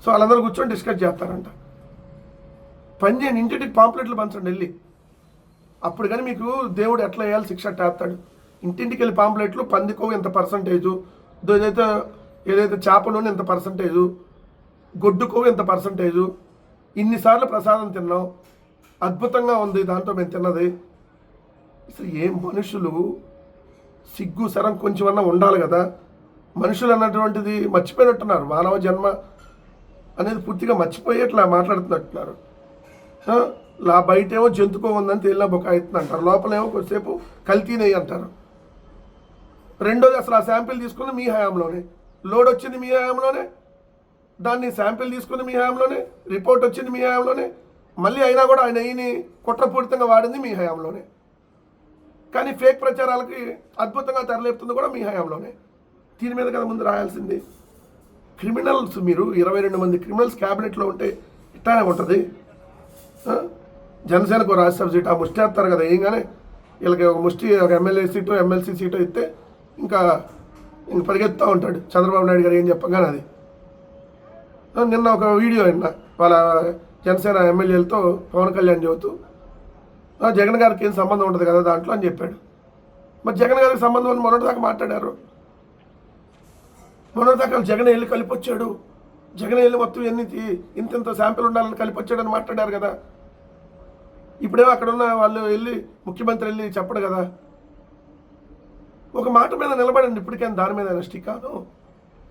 So వాళ్ళందరూ కూర్చొని discuss చేస్తారంట. పని చేయండి, ఇంటింటికి పాంప్లెట్లు పంచండి వెళ్ళి. అప్పుడు కానీ మీకు దేవుడు ఎట్లా వేయాలి శిక్ష వేస్తాడు. ఇంటింటికి వెళ్ళి పాంప్లెట్లు, పందికో ఇంత పర్సంటేజు, ఏదైతే చేప నూనె ఇంత పర్సంటేజు, గొడ్డుకో ఇంత పర్సంటేజు, ఇన్నిసార్లు ప్రసాదం తిన్నాం, అద్భుతంగా ఉంది దాంట్లో మేము తిన్నది. అసలు ఏం మనుషులు, సిగ్గు శరం కొంచెమన్నా ఉండాలి కదా. మనుషులు అన్నటువంటిది మర్చిపోయినట్టున్నారు. మానవ జన్మ అనేది పూర్తిగా మర్చిపోయి అట్లా మాట్లాడుతున్నట్టున్నారు. బయటేమో జంతుకో ఉందని తేలిన బొకాయితుంది అంటారు, లోపలేమో కొద్దిసేపు కల్తీనయ్యి అంటారు. రెండోది అసలు ఆ శాంపిల్ తీసుకుని మీ హయాంలోనే, లోడ్ వచ్చింది మీ హయాంలోనే, దాన్ని శాంపిల్ తీసుకుని మీ హయాంలోనే, రిపోర్ట్ వచ్చింది మీ హయాంలోనే, మళ్ళీ అయినా కూడా ఆయన నెయ్యిని కుట్రపూరితంగా వాడింది మీ హయాంలోనే. కానీ ఫేక్ ప్రచారాలకి అద్భుతంగా తెరలేపుతుంది కూడా మీ హయాంలోనే. దీని మీద కదా ముందు రాయాల్సింది. క్రిమినల్స్ మీరు 22 మంది క్రిమినల్స్ క్యాబినెట్లో ఉంటే ఇట్లానే ఉంటుంది. జనసేనకు రాజ్యసభ సీటు ఆ ముష్టి వేస్తారు కదా, ఏంగానే వీళ్ళకి ఒక ముష్టి, ఒక ఎమ్మెల్యే సీటు, ఎమ్మెల్సీ సీటు ఇస్తే ఇంకా పరిగెత్తుతూ ఉంటాడు చంద్రబాబు నాయుడు గారు ఏం చెప్పగానే. అది నిన్న ఒక వీడియో విన్నా, వాళ్ళ జనసేన ఎమ్మెల్యేలతో పవన్ కళ్యాణ్ చెబుతూ జగన్ గారికి ఏం సంబంధం ఉంటుంది కదా దాంట్లో అని చెప్పాడు. మరి జగన్ గారికి సంబంధం అని మొన్నటిదాకా మాట్లాడారు. మొన్నటిదాకా జగన్ వెళ్ళి కలిపొచ్చాడు, జగన్ వెళ్ళి మొత్తం ఇంత శాంపిల్ ఉండాలని కలిపొచ్చాడని మాట్లాడారు కదా. ఇప్పుడేమో అక్కడున్న వాళ్ళు వెళ్ళి ముఖ్యమంత్రి వెళ్ళి చెప్పడు కదా. ఒక మాట మీద నిలబడండి, ఇప్పటికైనా దాని మీద స్టిక్ కాదు.